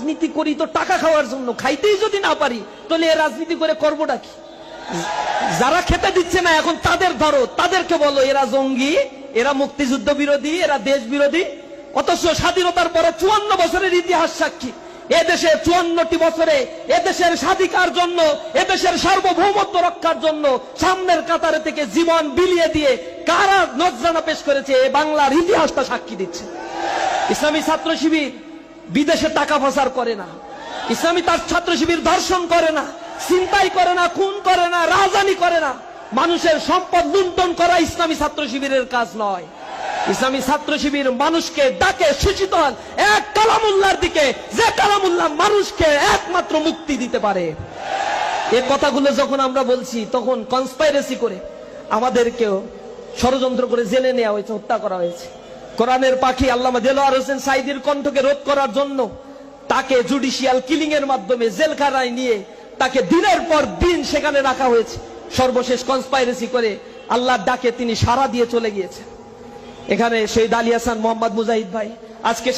রাজনীতি করি তো টাকা খাওয়ার জন্য, খাইতেই যদি না পারি তাহলে এ রাজনীতি করে করবোটা কি? যারা খেতে দিচ্ছে না এখন তাদের ধরো, তাদেরকে বলো এরা জঙ্গি, এরা মুক্তিযুদ্ধ বিরোধী, এরা দেশ বিরোধী। অথচ স্বাধীনতার পরে 54 বছরের ইতিহাস সাক্ষী, এদেশে 54টি বছরে এদেশের স্বাধিকার জন্য, এদেশের সার্বভৌমত্ব রক্ষার জন্য সামনের কাতারে থেকে জীবন বিলিয়ে দিয়ে কারা নজরানা পেশ করেছে, এ বাংলার ইতিহাসটা সাক্ষী দিচ্ছে। ইসলামী ছাত্র শিবির বিদেশে টাকা পাচার করে না, ইসলামী তার ছাত্র শিবির ধর্ষণ করে না, ছিনতাই করে না, খুন করে না, রাজধানী করে না। মানুষের সম্পদ লুণ্ঠন করা ইসলামী ছাত্র শিবিরের কাজ নয়। ইসলামী ছাত্র শিবির মানুষকে ডাকে সূচিত হন এক কালামুল্লাহর দিকে, যে কালামুল্লাহ মানুষকে একমাত্র মুক্তি দিতে পারে। এই কথাগুলো যখন আমরা বলছি তখন কনস্পাইরেসি করে আমাদেরকেও ষড়যন্ত্র করে জেলে নেওয়া হয়েছে, হত্যা করা হয়েছে। কোরআনের পাখি আল্লামা দেলোয়ার হোসেন সাঈদীর কণ্ঠকে রোধ করার জন্য তাকে জুডিশিয়াল কিলিং এর মাধ্যমে জেলখানায় নিয়ে তাকে দিনের পর দিন সেখানে রাখা হয়েছে। সর্বশেষ কনস্পাইরেসি করে আল্লাহর ডাকে তিনি সাড়া দিয়ে চলে গিয়েছেন। এখানে শহীদ আলী হাসান মোহাম্মদ মুজাহিদ ভাই আজকে